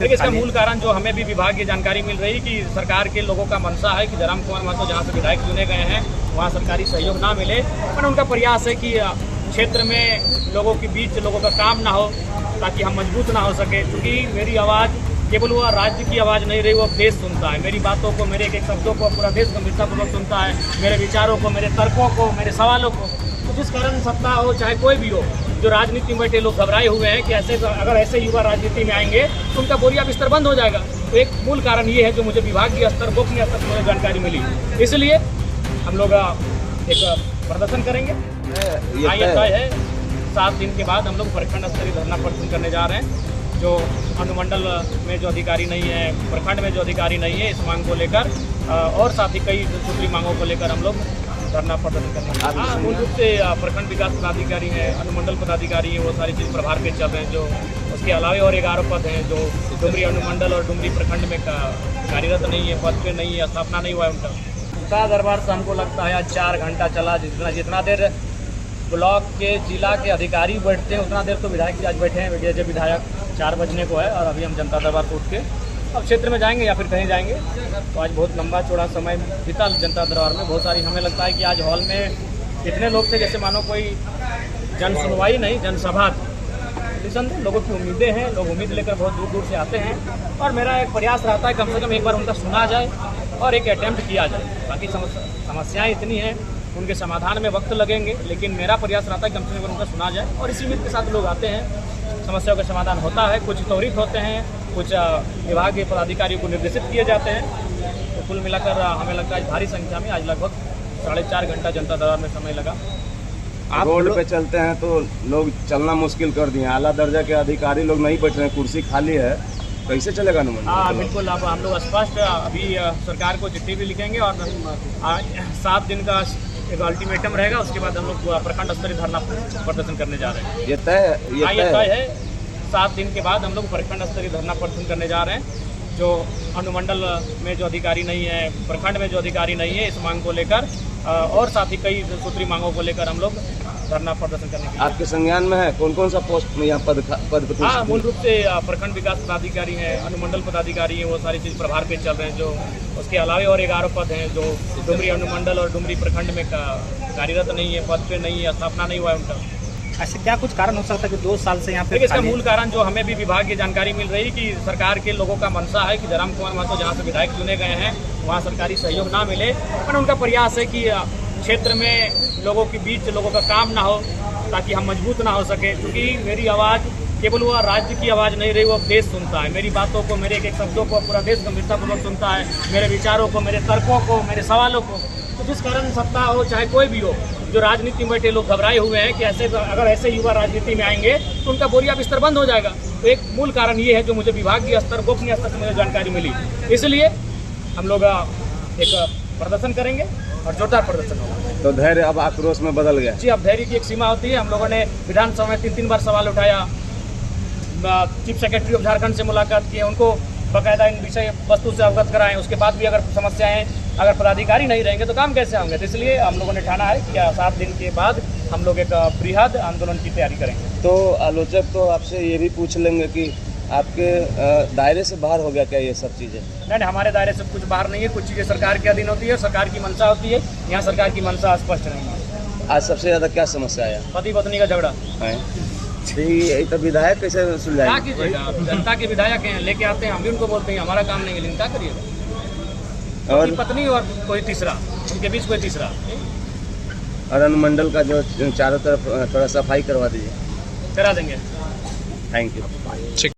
देखिए, इसका मूल कारण जो हमें भी विभाग की जानकारी मिल रही कि सरकार के लोगों का मंशा है कि जयराम कुमार महतो जहाँ से विधायक चुने गए हैं वहाँ सरकारी सहयोग ना मिले, पर उनका प्रयास है कि क्षेत्र में लोगों के बीच लोगों का काम ना हो ताकि हम मजबूत ना हो सके। क्योंकि मेरी आवाज़ केवल वो राज्य की आवाज़ नहीं रही, वो देश सुनता है। मेरी बातों को, मेरे एक एक शब्दों को पूरा देश गंभीरतापूर्वक सुनता है, मेरे विचारों को, मेरे तर्कों को, मेरे सवालों को। तो जिस कारण सत्ता हो चाहे कोई भी हो, जो राजनीति में बैठे लोग घबराए हुए हैं कि ऐसे अगर ऐसे युवा राजनीति में आएंगे तो उनका बोरिया बिस्तर बंद हो जाएगा। तो एक मूल कारण ये है जो मुझे विभागीय स्तर, गोपनीय स्तर से जानकारी मिली, इसलिए हम लोग एक प्रदर्शन करेंगे। ये तय है 7 दिन के बाद हम लोग प्रखंड स्तरीय धरना प्रदर्शन करने जा रहे हैं। जो अनुमंडल में जो अधिकारी नहीं है, प्रखंड में जो अधिकारी नहीं है, इस मांग को लेकर और साथ ही कई दूसरी मांगों को लेकर हम लोग धरना प्रदर्शन करना। मूल रूप से प्रखंड विकास पदाधिकारी हैं, अनुमंडल पदाधिकारी हैं, वो सारी चीज़ प्रभार पे चल रहे हैं। जो उसके अलावा और 11 पद हैं जो डुमरी अनुमंडल और डुमरी प्रखंड में कार्यरत नहीं है, पद पे नहीं है, स्थापना नहीं हुआ है उनका। जनता दरबार से हमको लगता है आज 4 घंटा चला। जितना देर ब्लॉक के जिला के अधिकारी बैठते हैं उतना देर तो विधायक आज बैठे हैं। जब विधायक 4 बजने को है और अभी हम जनता दरबार से उठ के अब क्षेत्र में जाएंगे या फिर कहीं जाएंगे। तो आज बहुत लंबा चौड़ा समय बीता जनता दरबार में। बहुत सारी हमें लगता है कि आज हॉल में इतने लोग थे जैसे मानो कोई जन सुनवाई नहीं, जनसभा थी। निसंदेह लोगों की उम्मीदें हैं, लोग उम्मीद लेकर बहुत दूर दूर से आते हैं और मेरा एक प्रयास रहता है कम से कम एक बार उनका सुना जाए और एक अटैम्प्ट किया जाए। बाकी समस्याएँ इतनी हैं, उनके समाधान में वक्त लगेंगे, लेकिन मेरा प्रयास रहता है कम से कम उनका सुना जाए और इसी उम्मीद के साथ लोग आते हैं। समस्याओं का समाधान होता है, कुछ त्वरित होते हैं, कुछ विभाग के पदाधिकारियों को निर्देशित किए जाते हैं। तो कुल मिलाकर हमें लगता है भारी संख्या में आज लगभग 4.5 घंटा जनता दरबार में समय लगा। आप रोड पे चलते हैं तो लोग चलना मुश्किल कर दिए। आला दर्जा के अधिकारी लोग नहीं बैठ रहे हैं, कुर्सी खाली है, कैसे चलेगा अनुमंडल? हाँ बिल्कुल, अब हम लोग स्पष्ट अभी सरकार को चिट्ठी भी लिखेंगे और 7 दिन का एक अल्टीमेटम रहेगा। उसके बाद हम लोग प्रखंड स्तरीय धरना प्रदर्शन करने जा रहे हैं। ये तय है 7 दिन के बाद हम लोग प्रखंड स्तरीय धरना प्रदर्शन करने जा रहे हैं। जो अनुमंडल में जो अधिकारी नहीं है, प्रखंड में जो अधिकारी नहीं है, इस मांग को लेकर और साथ ही कई सूत्री मांगों को लेकर हम लोग धरना प्रदर्शन करने के लिए। आपके संज्ञान में है कौन कौन सा पोस्ट में यहाँ पद? हाँ, मूल रूप से प्रखंड विकास पदाधिकारी हैं, अनुमंडल पदाधिकारी हैं, वो सारी चीज़ प्रभार पे चल रहे हैं। जो उसके अलावा और 11 पद हैं जो डुमरी अनुमंडल और डुमरी प्रखंड में कार्यरत नहीं है, पद पे नहीं है, स्थापना नहीं हुआ है उनका। ऐसे क्या कुछ कारण हो सकता है कि 2 साल से यहाँ पे? देखिए, इसका मूल कारण जो हमें भी विभाग की जानकारी मिल रही कि सरकार के लोगों का मंशा है कि जयराम कुमार महतो जहाँ से विधायक चुने गए हैं वहाँ सरकारी सहयोग ना मिले, पर उनका प्रयास है कि क्षेत्र में लोगों के बीच लोगों का काम ना हो ताकि हम मजबूत ना हो सके। क्योंकि मेरी आवाज़ केवल वो राज्य की आवाज़ नहीं रही, वो देश सुनता है। मेरी बातों को, मेरे एक एक शब्दों को पूरा देश गंभीरतापूर्वक सुनता है, मेरे विचारों को, मेरे तर्कों को, मेरे सवालों को। तो जिस कारण सत्ता हो चाहे कोई भी हो, जो राजनीति में बैठे लोग घबराए हुए हैं कि ऐसे अगर ऐसे युवा राजनीति में आएंगे तो उनका बोरिया बिस्तर बंद हो जाएगा। तो एक मूल कारण ये है जो मुझे विभागीय स्तर, गोपनीय स्तर से मुझे जानकारी मिली, इसलिए हम लोग एक प्रदर्शन करेंगे और जोरदार प्रदर्शन होगा। तो धैर्य अब आक्रोश में बदल गया? जी, अब धैर्य की एक सीमा होती है। हम लोगों ने विधानसभा में 3 बार सवाल उठाया, चीफ सेक्रेटरी ऑफ झारखंड से मुलाकात की, उनको बाकायदा इन विषय वस्तु से अवगत कराएं। उसके बाद भी अगर समस्याएं, अगर पदाधिकारी नहीं रहेंगे तो काम कैसे होंगे? तो इसलिए हम लोगों ने ठाना है कि 7 दिन के बाद हम लोग एक बृहद आंदोलन की तैयारी करेंगे। तो आलोचक तो आपसे ये भी पूछ लेंगे कि आपके दायरे से बाहर हो गया क्या ये सब चीज़ें? नहीं, हमारे दायरे से कुछ बाहर नहीं है। कुछ चीज़ें सरकार के अधीन होती है, सरकार की मंशा होती है। यहाँ सरकार की मंशा स्पष्ट नहीं है। आज सबसे ज़्यादा क्या समस्या आया? पति पत्नी का झगड़ा है। तो विधायक कैसे सुलझाएंगे? क्या कीजिएगा, जनता के विधायक हैं, लेके आते हैं, हम भी उनको बोलते हैं हमारा काम नहीं है, लेकिन क्या करिएगा? और पत्नी और कोई तीसरा, उनके बीच कोई तीसरा। और अनुमंडल का जो चारों तरफ थोड़ा सफाई करवा दीजिए। करा देंगे। Thank you.